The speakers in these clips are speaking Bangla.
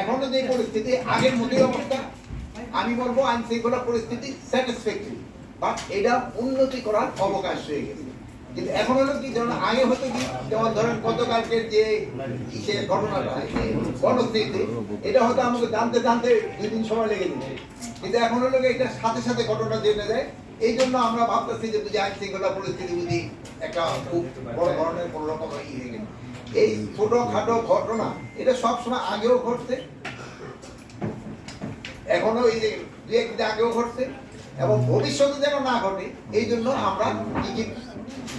এখনো যে পরিস্থিতি আগের মতোই অবস্থা, আমি বলবো আইন শৃঙ্খলা পরিস্থিতি স্যাটিসফ্যাক্টরি, বাট এটা উন্নতি করার অবকাশ হয়ে গেছে। কিন্তু এখন হলো কি, যেমন আগে হতো কি, যেমন ধরেন গতকালকের যে কিসের ঘটনাটা, গণস্মৃতি, এটা হয়তো আমাকে জানতে 2 দিন সময় লেগে দিচ্ছে। কিন্তু এখন হলো কি, এটার সাথে সাথে ঘটনা জেনে যায়। এই জন্য আমরা ভাবতেছি যে বুঝি আইন শৃঙ্খলা পরিস্থিতি বুঝি একটা খুব বড় ধরনের কোনো রকম হয়ে গেছে। এই ছোটখাটো ঘটনা এটা সবসময় আগেও ঘটছে, এখনো এই যে 2-1 দিন আগেও ঘটছে, এবং ভবিষ্যতে যেন না ঘটে এই জন্য আমরা কি কি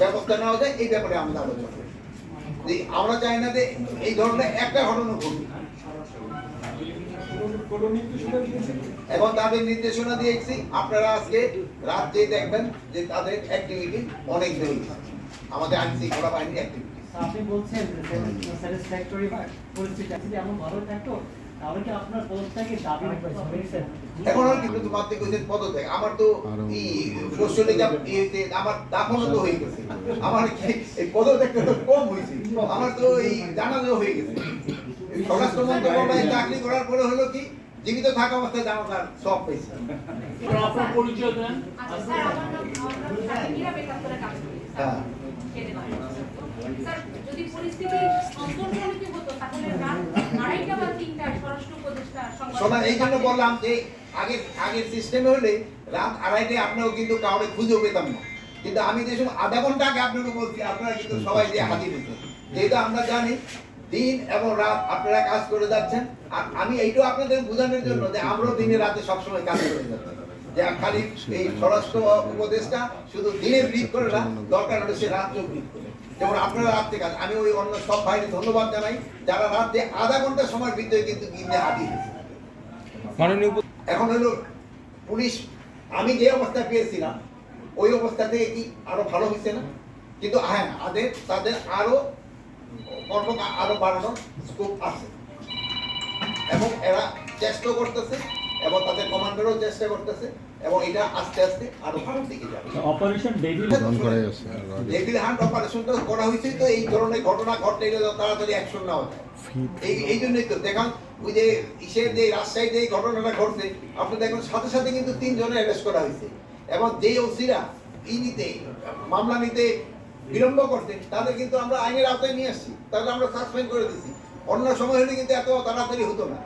ব্যবস্থা নেওয়া যায় এই ব্যাপারে আমরা আলোচনা করি। আমরা চাই না যে এই ধরনের একটা ঘটনা ঘটবে। এখন তাদের নির্দেশনা দিয়েছি, আপনারা আজকে রাত যে দেখবেন যে তাদের অ্যাক্টিভিটি অনেক বেড়ে গেছে, আমাদের আইন শৃঙ্খলা বাহিনীর অ্যাক্টিভিটি। আপনি বলছেন স্যাটিসফ্যাক্টরি পরিস্থিতি এমন ভালো থাকতো, তাহলে কি আপনার পদত্যাগের দাবি করেছেন? এখন আর কিন্তু মাত্র কইছেন পদত্যাগ, আমার তো এই সোশ্যালি আমার দাফনও তো হয়ে গেছে, আমার এই পদত্যাগটা তো কম হয়েছে, আমার তো এই জানাজা হয়ে গেছে। স্বরাষ্ট্র মন্ত্রণালয়ে চাকরি করার পরে হলো কি, জীবিত থাকা অবস্থায় জানাজার সব পেয়েছে। আপনার পরিচয় দেন। স্যার, আমার নাম মীরা বেগম করে কাজ করি। হ্যাঁ, স্যার, যদি পরিস্থিতি অন্তর্নিহিত হতো তাহলে রাত 2:30টা বা 3টায় স্বরাষ্ট্র উপদেষ্টা শোনা, এই জন্য বললাম যে আগের সিস্টেমে হলে রাত 2:30টায় আপনাও কিন্তু কাউকে খুঁজেও পেতাম না। কিন্তু আমি যে সময় আধা ঘন্টা আগে আপনাকে বলছি, আপনারা কিন্তু সবাই যে হাজির হয়েছেন, যেহেতু আমরা জানি দিন এবং রাত আপনারা কাজ করে যাচ্ছেন। আর আমি এইটাও আপনাদের বোঝানোর জন্য যে আমরাও দিনে রাতে সবসময় কাজ করে যাচ্ছি, যে খালি এই স্বরাষ্ট্র উপদেষ্টা শুধু দিনে ব্রিফ করে না, দরকার হলে সে রাত্রেও ব্রিফ করে। যেমন আপনারা রাত্রে কাজ, আমি ওই অন্য সব ভাইকে ধন্যবাদ জানাই যারা রাত্রে আধা ঘন্টা সময়ের ভিতরে কিন্তু গিয়ে হাজির হয়েছে। এখন হলো পুলিশ, আমি যে অবস্থায় পেয়েছিলাম ওই অবস্থা থেকে কি আরো ভালো হয়েছে না? কিন্তু হ্যাঁ, তাদের আরো কর্ম আরো বাড়ানোর স্কোপ আছে, এবং এরা চেষ্টা করতেছে, এবং তাদের কমান্ডারও চেষ্টা করতেছে, এবং এটা আস্তে আস্তে আরো ভালোর দিকে যাবে। অপারেশন ডেভিল ডেভিল হান্ট অপারেশনটা করা হয়েছে তো এই ধরনের ঘটনা ঘটলে তাড়াতাড়ি অ্যাকশন নেওয়া যায়। এই জন্যই তো দেখান, ওই যে ইসের যে রাজশাহীতে এই ঘটনাটা ঘটছে, আপনি দেখুন সাথে সাথে কিন্তু 3 জনের অ্যারেস্ট করা হয়েছে, এবং যে ওসিরা মামলা নিতে বিলম্ব করছে তাদের কিন্তু আমরা আইনের আওতায় নিয়ে আসছি, তাদের আমরা সাসপেন্ড করে দিচ্ছি। অন্য সময় হলে কিন্তু এত তাড়াতাড়ি হতো না।